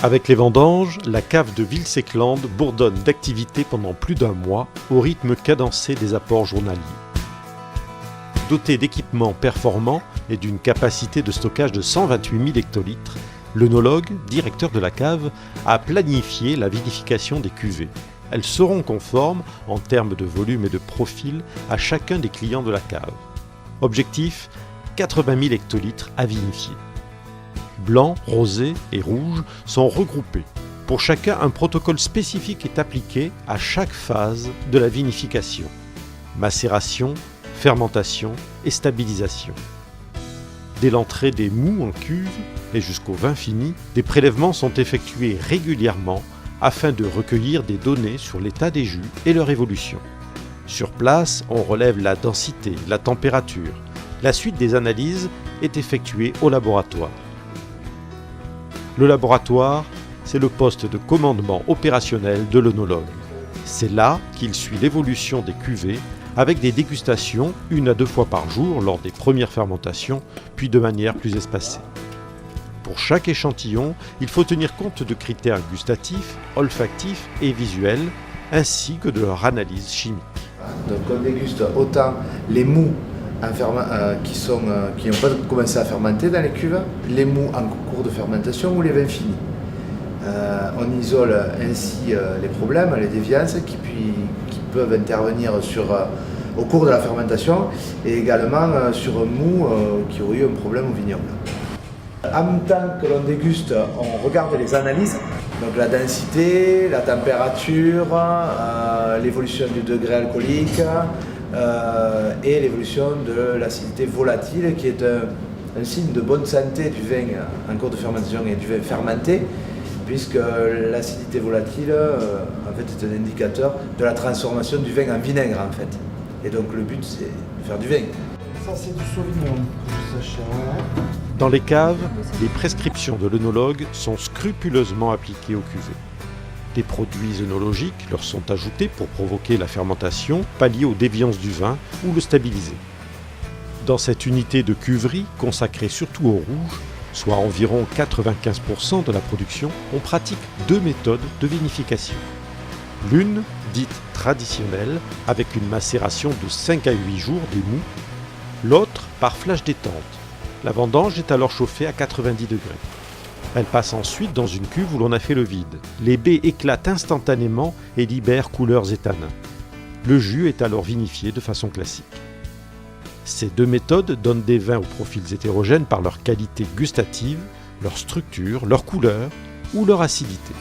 Avec les vendanges, la cave de Villeséclande bourdonne d'activité pendant plus d'un mois au rythme cadencé des apports journaliers. Doté d'équipements performants et d'une capacité de stockage de 128 000 hectolitres, l'œnologue, directeur de la cave, a planifié la vinification des cuvées. Elles seront conformes, en termes de volume et de profil, à chacun des clients de la cave. Objectif, 80 000 hectolitres à vinifier. Blanc, rosé et rouge sont regroupés. Pour chacun, un protocole spécifique est appliqué à chaque phase de la vinification. Macération, fermentation et stabilisation. Dès l'entrée des mous en cuve et jusqu'au vin fini, des prélèvements sont effectués régulièrement afin de recueillir des données sur l'état des jus et leur évolution. Sur place, on relève la densité, la température. La suite des analyses est effectuée au laboratoire. Le laboratoire, c'est le poste de commandement opérationnel de l'œnologue. C'est là qu'il suit l'évolution des cuvées avec des dégustations 1 à 2 fois par jour lors des premières fermentations, puis de manière plus espacée. Pour chaque échantillon, il faut tenir compte de critères gustatifs, olfactifs et visuels, ainsi que de leur analyse chimique. Donc on déguste autant les mous qui n'ont pas commencé à fermenter dans les cuves, les mous en cours de fermentation ou les vins finis. On isole ainsi les problèmes, les déviances qui peuvent intervenir au cours de la fermentation et également sur un mou qui aurait eu un problème au vignoble. En même temps que l'on déguste, on regarde les analyses, donc la densité, la température, l'évolution du degré alcoolique et l'évolution de l'acidité volatile qui est un signe de bonne santé du vin en cours de fermentation et du vin fermenté, puisque l'acidité volatile en fait, est un indicateur de la transformation du vin en vinaigre en fait. Et donc le but c'est de faire du vin. Ça c'est du Sauvignon, que je sache. Ouais. Dans les caves, les prescriptions de l'œnologue sont scrupuleusement appliquées aux cuvées. Des produits œnologiques leur sont ajoutés pour provoquer la fermentation, pallier aux déviances du vin ou le stabiliser. Dans cette unité de cuverie, consacrée surtout au rouge, soit environ 95% de la production, on pratique 2 méthodes de vinification. L'une, dite traditionnelle, avec une macération de 5 à 8 jours des mous, l'autre par flash détente. La vendange est alors chauffée à 90 degrés. Elle passe ensuite dans une cuve où l'on a fait le vide. Les baies éclatent instantanément et libèrent couleurs et tanins. Le jus est alors vinifié de façon classique. Ces 2 méthodes donnent des vins aux profils hétérogènes par leur qualité gustative, leur structure, leur couleur ou leur acidité.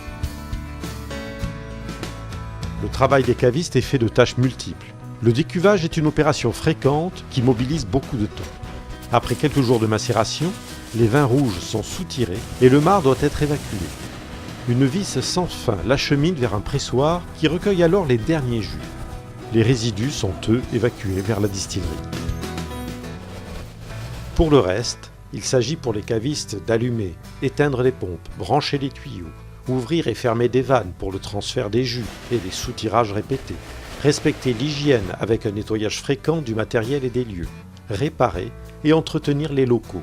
Le travail des cavistes est fait de tâches multiples. Le décuvage est une opération fréquente qui mobilise beaucoup de temps. Après quelques jours de macération, les vins rouges sont soutirés et le marc doit être évacué. Une vis sans fin l'achemine vers un pressoir qui recueille alors les derniers jus. Les résidus sont eux évacués vers la distillerie. Pour le reste, il s'agit pour les cavistes d'allumer, éteindre les pompes, brancher les tuyaux, ouvrir et fermer des vannes pour le transfert des jus et les soutirages répétés, respecter l'hygiène avec un nettoyage fréquent du matériel et des lieux, réparer et entretenir les locaux.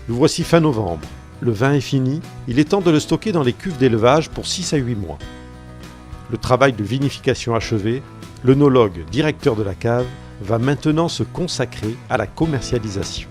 Nous voici fin novembre. Le vin est fini, il est temps de le stocker dans les cuves d'élevage pour 6 à 8 mois. Le travail de vinification achevé, l'œnologue, directeur de la cave, va maintenant se consacrer à la commercialisation.